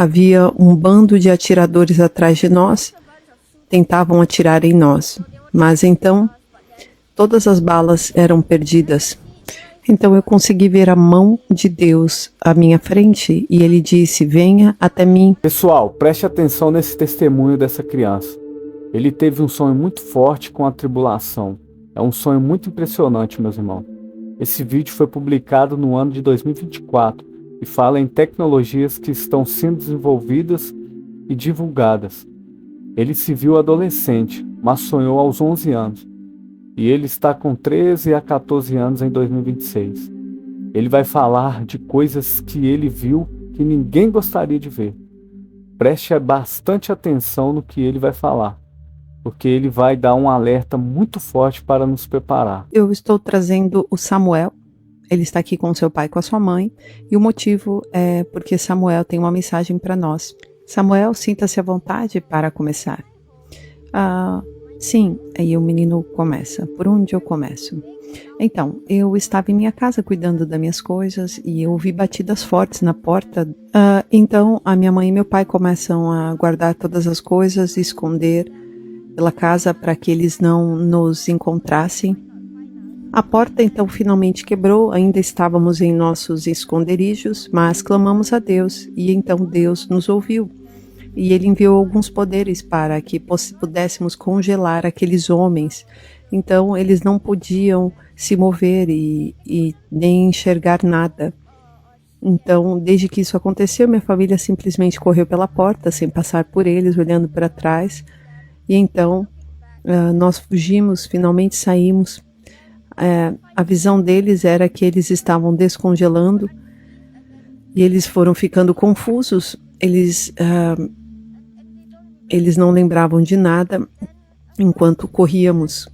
havia um bando de atiradores atrás de nós, tentavam atirar em nós, mas então todas as balas eram perdidas. Então eu consegui ver a mão de Deus à minha frente e ele disse: venha até mim. Pessoal, preste atenção nesse testemunho dessa criança. Ele teve um sonho muito forte com a tribulação. É um sonho muito impressionante, meus irmãos. Esse vídeo foi publicado no ano de 2024 e fala em tecnologias que estão sendo desenvolvidas e divulgadas. Ele se viu adolescente, mas sonhou aos 11 anos. E ele está com 13 a 14 anos em 2026. Ele vai falar de coisas que ele viu que ninguém gostaria de ver. Preste bastante atenção no que ele vai falar, porque ele vai dar um alerta muito forte para nos preparar. Eu estou trazendo o Samuel. Ele está aqui com seu pai e com a sua mãe. E o motivo é porque Samuel tem uma mensagem para nós. Samuel, sinta-se à vontade para começar. Sim, aí o menino começa. Por onde eu começo? Então, eu estava em minha casa cuidando das minhas coisas e eu ouvi batidas fortes na porta. Então, a minha mãe e meu pai começam a guardar todas as coisas e esconder pela casa para que eles não nos encontrassem. A porta então finalmente quebrou, ainda estávamos em nossos esconderijos, mas clamamos a Deus e então Deus nos ouviu. E ele enviou alguns poderes para que pudéssemos congelar aqueles homens. Então eles não podiam se mover e nem enxergar nada. Então, desde que isso aconteceu, minha família simplesmente correu pela porta, sem passar por eles, olhando para trás. E então nós fugimos, finalmente saímos. A visão deles era que eles estavam descongelando e eles foram ficando confusos. Eles não lembravam de nada enquanto corríamos.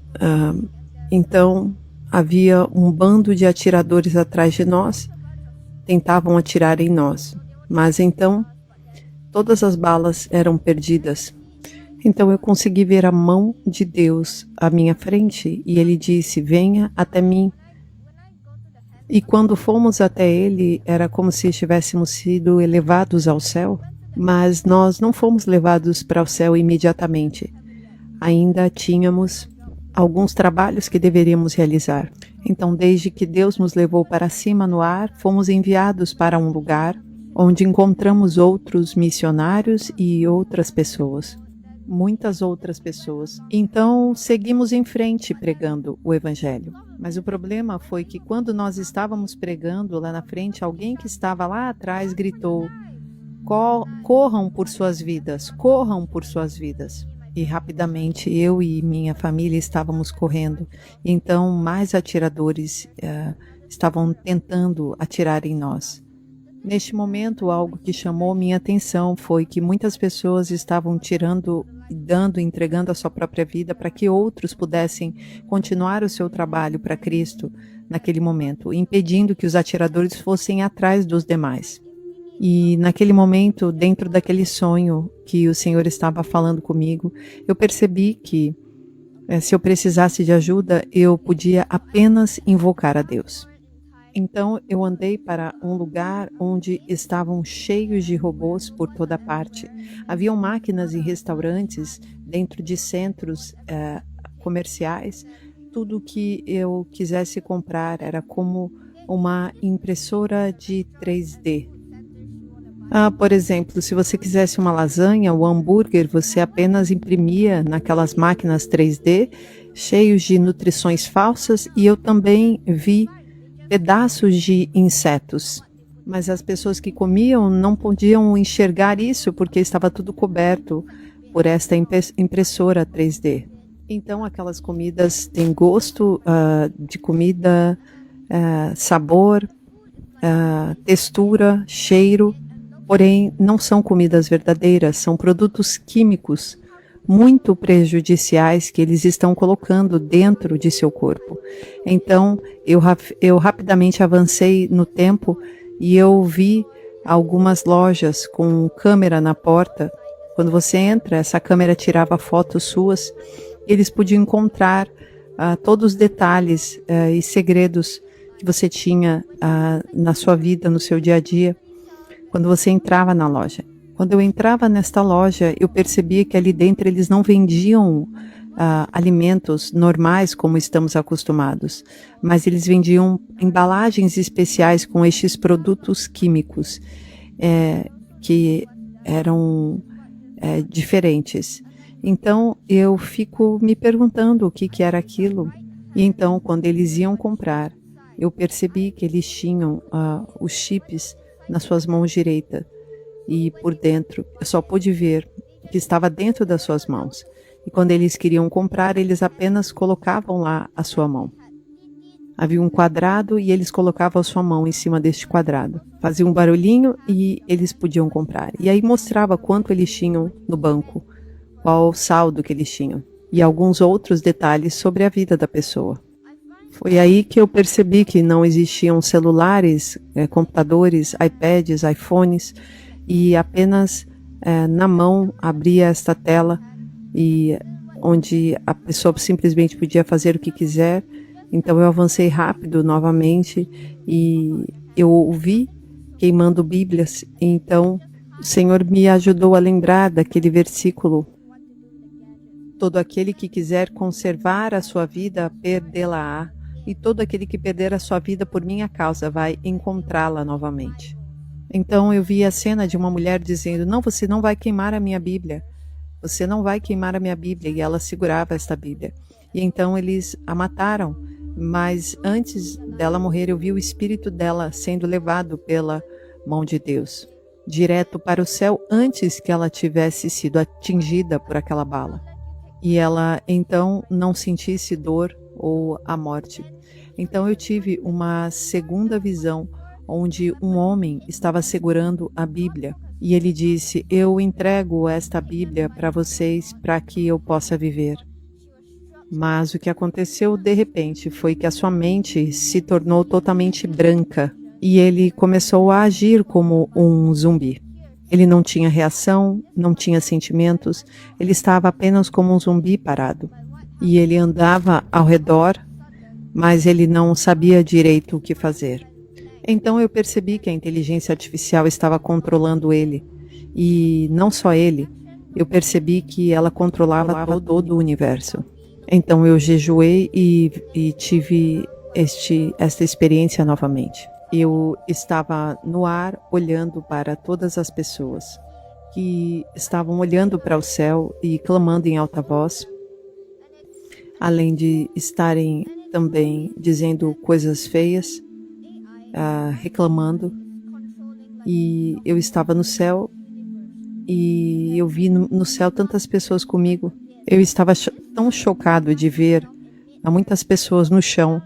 Então havia um bando de atiradores atrás de nós, tentavam atirar em nós, mas então todas as balas eram perdidas. Então eu consegui ver a mão de Deus à minha frente e ele disse: venha até mim. E quando fomos até ele, era como se estivéssemos sido elevados ao céu, mas nós não fomos levados para o céu imediatamente. Ainda tínhamos alguns trabalhos que deveríamos realizar. Então, desde que Deus nos levou para cima no ar, fomos enviados para um lugar onde encontramos outros missionários e outras pessoas. Muitas outras pessoas. Então, seguimos em frente pregando o Evangelho. Mas o problema foi que quando nós estávamos pregando lá na frente, alguém que estava lá atrás gritou: corram por suas vidas, corram por suas vidas. E rapidamente eu e minha família estávamos correndo. Então, mais atiradores estavam tentando atirar em nós. Neste momento, algo que chamou minha atenção foi que muitas pessoas estavam tirando, dando, entregando a sua própria vida para que outros pudessem continuar o seu trabalho para Cristo naquele momento, impedindo que os atiradores fossem atrás dos demais. E naquele momento, dentro daquele sonho que o Senhor estava falando comigo, eu percebi que se eu precisasse de ajuda, eu podia apenas invocar a Deus. Então eu andei para um lugar onde estavam cheios de robôs por toda parte. Haviam máquinas em restaurantes, dentro de centros comerciais. Tudo que eu quisesse comprar era como uma impressora de 3D. Por exemplo, se você quisesse uma lasanha ou hambúrguer, você apenas imprimia naquelas máquinas 3D, cheios de nutrições falsas, e eu também vi pedaços de insetos, mas as pessoas que comiam não podiam enxergar isso porque estava tudo coberto por esta impressora 3D. Então aquelas comidas têm gosto de comida, sabor, textura, cheiro, porém não são comidas verdadeiras, são produtos químicos muito prejudiciais que eles estão colocando dentro de seu corpo. Então, eu rapidamente avancei no tempo e eu vi algumas lojas com câmera na porta. Quando você entra, essa câmera tirava fotos suas e eles podiam encontrar todos os detalhes e segredos que você tinha na sua vida, no seu dia a dia, quando você entrava na loja. Quando eu entrava nesta loja, eu percebia que ali dentro eles não vendiam alimentos normais como estamos acostumados, mas eles vendiam embalagens especiais com estes produtos químicos que eram diferentes. Então eu fico me perguntando o que era aquilo, e então quando eles iam comprar, eu percebi que eles tinham os chips nas suas mãos direitas, e por dentro eu só pude ver o que estava dentro das suas mãos. E quando eles queriam comprar, eles apenas colocavam lá a sua mão. Havia um quadrado e eles colocavam a sua mão em cima deste quadrado. Fazia um barulhinho e eles podiam comprar. E aí mostrava quanto eles tinham no banco, qual o saldo que eles tinham, e alguns outros detalhes sobre a vida da pessoa. Foi aí que eu percebi que não existiam celulares, computadores, iPads, iPhones, e apenas na mão abria esta tela, e onde a pessoa simplesmente podia fazer o que quiser. Então eu avancei rápido novamente e eu ouvi queimando Bíblias. Então o Senhor me ajudou a lembrar daquele versículo: todo aquele que quiser conservar a sua vida, perdê-la-á, e todo aquele que perder a sua vida por minha causa vai encontrá-la novamente. Então eu vi a cena de uma mulher dizendo: não, você não vai queimar a minha Bíblia. Você não vai queimar a minha Bíblia. E ela segurava esta Bíblia. E então eles a mataram. Mas antes dela morrer, eu vi o espírito dela sendo levado pela mão de Deus direto para o céu, antes que ela tivesse sido atingida por aquela bala. E ela então não sentisse dor ou a morte. Então eu tive uma segunda visão, onde um homem estava segurando a Bíblia. E ele disse: eu entrego esta Bíblia para vocês para que eu possa viver. Mas o que aconteceu de repente foi que a sua mente se tornou totalmente branca e ele começou a agir como um zumbi. Ele não tinha reação, não tinha sentimentos, ele estava apenas como um zumbi parado. E ele andava ao redor, mas ele não sabia direito o que fazer. Então eu percebi que a inteligência artificial estava controlando ele. E não só ele, eu percebi que ela controlava todo o universo. Então eu jejuei e tive esta experiência novamente. Eu estava no ar olhando para todas as pessoas que estavam olhando para o céu e clamando em alta voz, além de estarem também dizendo coisas feias, reclamando. E eu estava no céu e eu vi no céu tantas pessoas comigo. Eu estava tão chocado de ver muitas pessoas no chão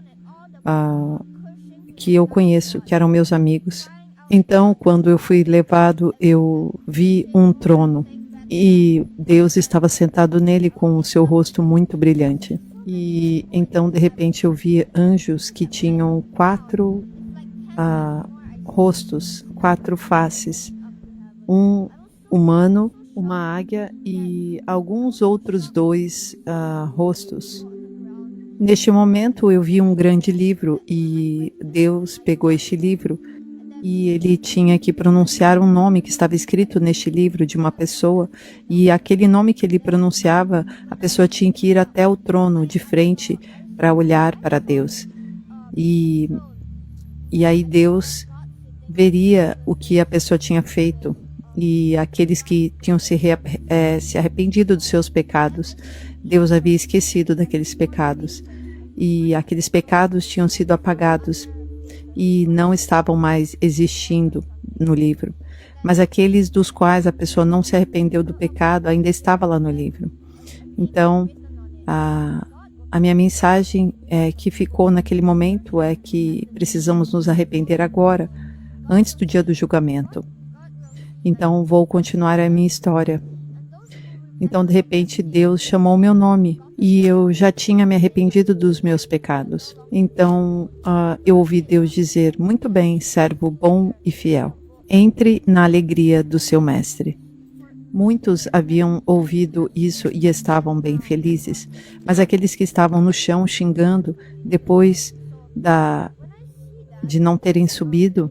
que eu conheço, que eram meus amigos. Então, quando eu fui levado, eu vi um trono e Deus estava sentado nele com o seu rosto muito brilhante. E então, de repente, eu vi anjos que tinham 4 rostos, 4 faces, um humano, uma águia e alguns outros 2 rostos. Neste momento eu vi um grande livro e Deus pegou este livro e ele tinha que pronunciar um nome que estava escrito neste livro de uma pessoa, e aquele nome que ele pronunciava, a pessoa tinha que ir até o trono de frente para olhar para Deus. E aí Deus veria o que a pessoa tinha feito, e aqueles que tinham se arrependido dos seus pecados, Deus havia esquecido daqueles pecados, e aqueles pecados tinham sido apagados e não estavam mais existindo no livro. Mas aqueles dos quais a pessoa não se arrependeu do pecado ainda estava lá no livro. Então, a minha mensagem que ficou naquele momento é que precisamos nos arrepender agora, antes do dia do julgamento. Então vou continuar a minha história. Então de repente Deus chamou meu nome e eu já tinha me arrependido dos meus pecados. Então eu ouvi Deus dizer: muito bem, servo bom e fiel, entre na alegria do seu mestre. Muitos haviam ouvido isso e estavam bem felizes, mas aqueles que estavam no chão xingando depois de não terem subido,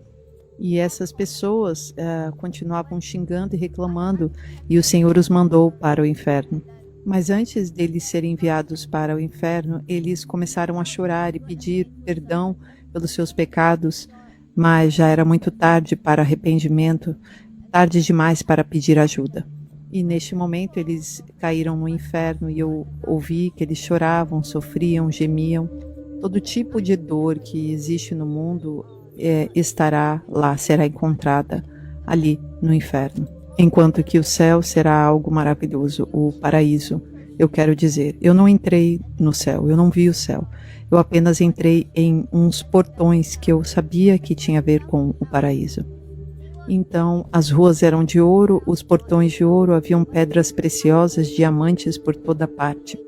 E essas pessoas continuavam xingando e reclamando, e o Senhor os mandou para o inferno. Mas antes deles serem enviados para o inferno, eles começaram a chorar e pedir perdão pelos seus pecados, mas já era muito tarde para arrependimento, tarde demais para pedir ajuda. E neste momento eles caíram no inferno e eu ouvi que eles choravam, sofriam, gemiam. Todo tipo de dor que existe no mundo estará lá, será encontrada ali no inferno. Enquanto que o céu será algo maravilhoso, o paraíso. Eu quero dizer, eu não entrei no céu, eu não vi o céu. Eu apenas entrei em uns portões que eu sabia que tinha a ver com o paraíso. Então, as ruas eram de ouro, os portões de ouro, haviam pedras preciosas, diamantes por toda parte.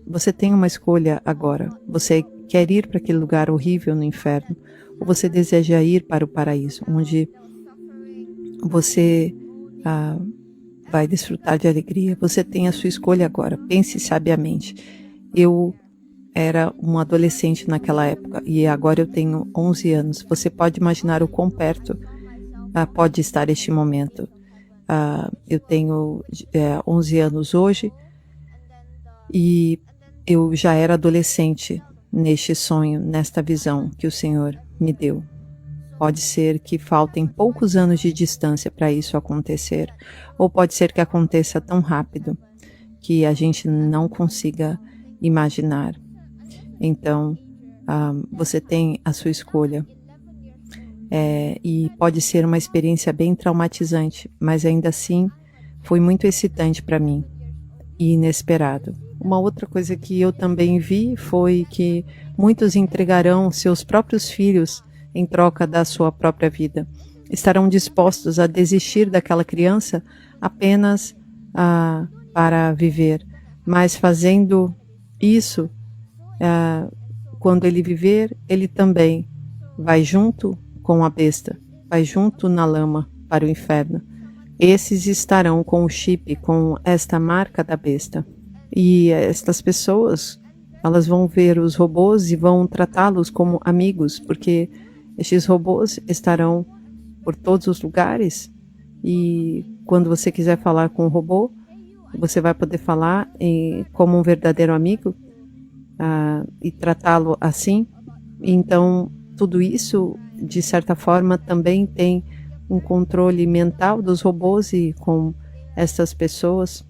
Você tem uma escolha agora. Você quer ir para aquele lugar horrível no inferno, ou você deseja ir para o paraíso, onde você vai desfrutar de alegria? Você tem a sua escolha agora. Pense sabiamente. Eu era um adolescente naquela época e agora eu tenho 11 anos. Você pode imaginar o quão perto pode estar este momento. Eu tenho 11 anos hoje e eu já era adolescente neste sonho, nesta visão que o Senhor me deu. Pode ser que faltem poucos anos de distância para isso acontecer, ou pode ser que aconteça tão rápido que a gente não consiga imaginar. Então, você tem a sua escolha. E pode ser uma experiência bem traumatizante, mas ainda assim foi muito excitante para mim e inesperado. Uma outra coisa que eu também vi foi que muitos entregarão seus próprios filhos em troca da sua própria vida. Estarão dispostos a desistir daquela criança apenas para viver, mas fazendo isso, quando ele viver, ele também vai junto com a besta, vai junto na lama para o inferno. Esses estarão com o chip, com esta marca da besta. E estas pessoas, elas vão ver os robôs e vão tratá-los como amigos, porque estes robôs estarão por todos os lugares e quando você quiser falar com o robô, você vai poder falar como um verdadeiro amigo e tratá-lo assim. Então, tudo isso, de certa forma, também tem um controle mental dos robôs e com estas pessoas.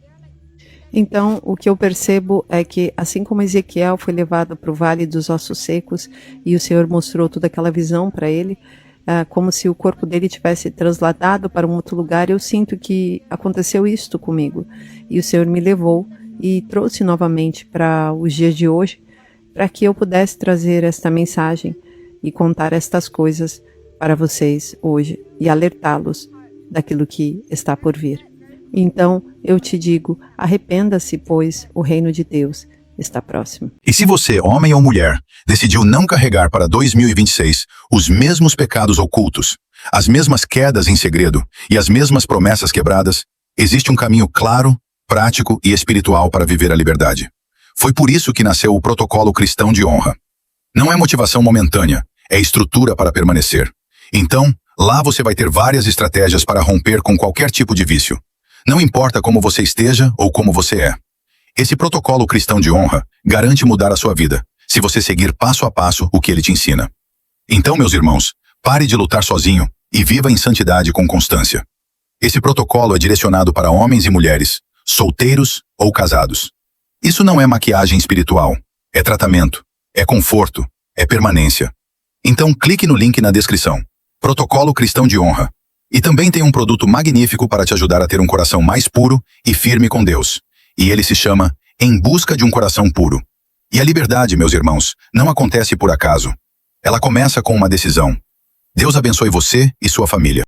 Então, o que eu percebo é que, assim como Ezequiel foi levado para o Vale dos Ossos Secos e o Senhor mostrou toda aquela visão para ele, como se o corpo dele tivesse trasladado para um outro lugar, eu sinto que aconteceu isto comigo. E o Senhor me levou e trouxe novamente para os dias de hoje, para que eu pudesse trazer esta mensagem e contar estas coisas para vocês hoje e alertá-los daquilo que está por vir. Então, eu te digo, arrependa-se, pois o reino de Deus está próximo. E se você, homem ou mulher, decidiu não carregar para 2026 os mesmos pecados ocultos, as mesmas quedas em segredo e as mesmas promessas quebradas, existe um caminho claro, prático e espiritual para viver a liberdade. Foi por isso que nasceu o Protocolo Cristão de Honra. Não é motivação momentânea, é estrutura para permanecer. Então, lá você vai ter várias estratégias para romper com qualquer tipo de vício. Não importa como você esteja ou como você é. Esse protocolo cristão de honra garante mudar a sua vida, se você seguir passo a passo o que ele te ensina. Então, meus irmãos, pare de lutar sozinho e viva em santidade com constância. Esse protocolo é direcionado para homens e mulheres, solteiros ou casados. Isso não é maquiagem espiritual, é tratamento, é conforto, é permanência. Então, clique no link na descrição. Protocolo Cristão de Honra. E também tem um produto magnífico para te ajudar a ter um coração mais puro e firme com Deus. E ele se chama Em Busca de um Coração Puro. E a liberdade, meus irmãos, não acontece por acaso. Ela começa com uma decisão. Deus abençoe você e sua família.